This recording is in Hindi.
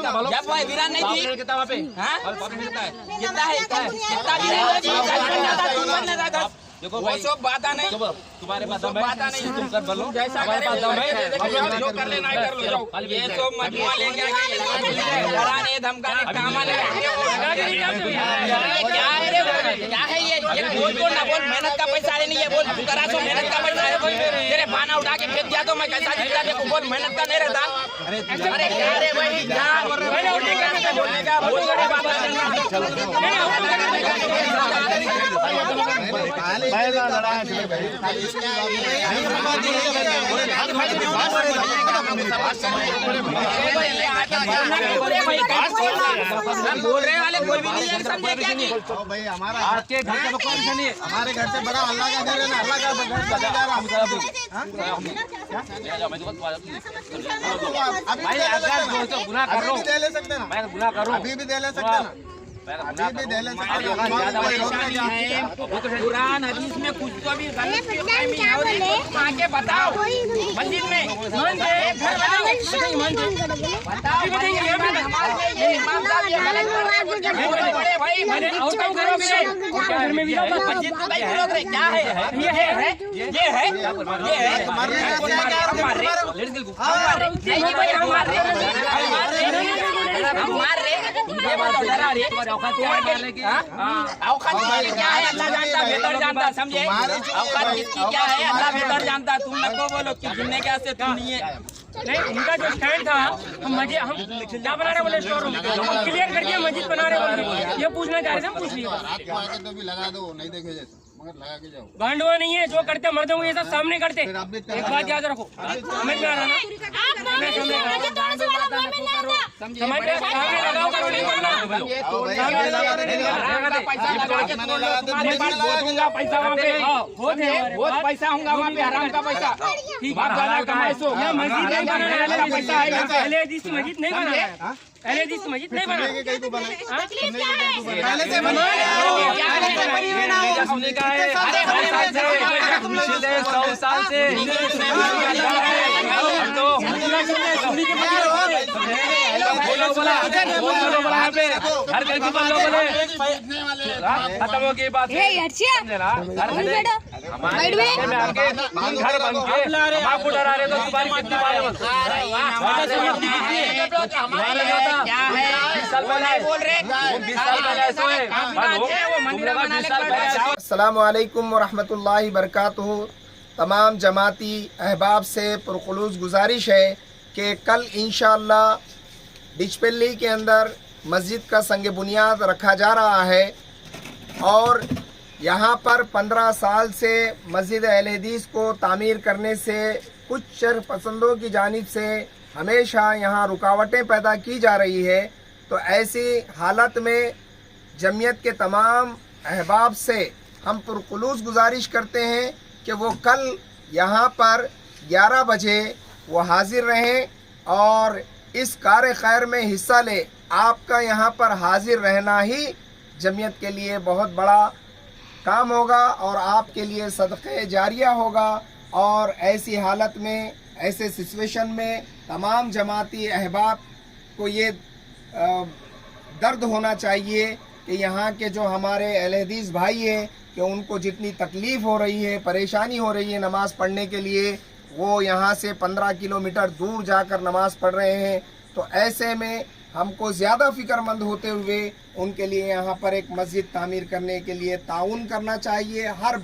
जब भाई वीरान नहीं थी कितना वहाँ पे कितना है देखो वो सब बात नहीं तुम्हारे बात नहीं तुम कर बोलो जैसा करे जो कर लेना कर लो जाओ ये सब मजमुआ लेके डराने धमकाने काम क्या है रे क्या है ये बोल ना बोल मेहनत का पैसा नहीं है बोल करा तो मेहनत का पैसा है तेरे बाना उठा के फेंक दिया तो मैं कैसा जीता देखो बोल मेहनत का नहीं रहता अरे क्या रे भाई क्या बोलने का बोल रहे बात बोल रहे वाले कोई भी नहीं समझे क्या जी भाई हमारा आपके घर का कौन सा नहीं हमारे घर से बड़ा अल्लाह का घर है ना अल्लाह का घर बचाएगा भाई अगर तो गुनाह कर रहा हूं दे ले सकते ना मैं गुनाह कर रहा हूं अभी भी दे ले सकते ना अभी भी दे ले सकते कुरान हदीस में कुछ तो भी गलत आके बताओ मस्जिद में बताओ भाई क्या है ये है औकात क्या है अल्लाह जानता बेहतर जानता समझे औकात किसकी क्या है अल्लाह बेहतर जानता तुम लोग को बोलो कि जिन्ने क्या से तुम नहीं है नहीं उनका जो स्टैंड था हम मस्जिद हम क्या बना रहे बोले स्टोर रूम हम क्लियर करके मस्जिद बना रहे बोले ये पूछना चाह रहे थे हम पूछ लिए तो भी लगा दो नहीं देखे जैसे मगर लगा के जाओ गांडवा नहीं है जो करते मर्द होंगे ये सब सामने करते एक बात याद रखो समझ में आ रहा ना समझ में सामने लगाओ करो नहीं बोलना पैसा वहाँ पे बहुत पैसा होगा वहाँ पे हराम का पैसा मस्जिद नहीं बनाना पैसा आएगा पहले मस्जिद नहीं बनाना मस्जिद नहीं बनाना पहले से बना साल से खत्म हो गई बात आपको डरा रहे तो तुम्हारी कितनी अस्सलामु अलैकुम वरहमतुल्लाहि वबरकातुहू। तमाम जमाती अहबाब से पुरखुलूस गुजारिश है कि कल इंशाअल्लाह डिचपल्ली के अंदर मस्जिद का संग बुनियाद रखा जा रहा है और यहाँ पर 15 साल से मस्जिद अहले हदीस को तामीर करने से कुछ शर्फ पसंदों की जानिब से हमेशा यहाँ रुकावटें पैदा की जा रही है। तो ऐसी हालत में जमीयत के तमाम अहबाब से हम पुरखुलूस गुजारिश करते हैं कि वो कल यहाँ पर 11 बजे वो हाजिर रहें और इस कार खैर में हिस्सा ले। आपका यहाँ पर हाजिर रहना ही जमीयत के लिए बहुत बड़ा काम होगा और आपके लिए सदक़े जारिया होगा। और ऐसी हालत में ऐसे सिचुएशन में तमाम जमाती अहबाब को ये दर्द होना चाहिए कि यहाँ के जो हमारे अहले हदीस भाई हैं कि उनको जितनी तकलीफ़ हो रही है, परेशानी हो रही है नमाज़ पढ़ने के लिए, वो यहाँ से 15 किलोमीटर दूर जाकर नमाज़ पढ़ रहे हैं। तो ऐसे में हमको ज़्यादा फ़िक्रमंद होते हुए उनके लिए यहाँ पर एक मस्जिद तामीर करने के लिए ताउन करना चाहिए। हर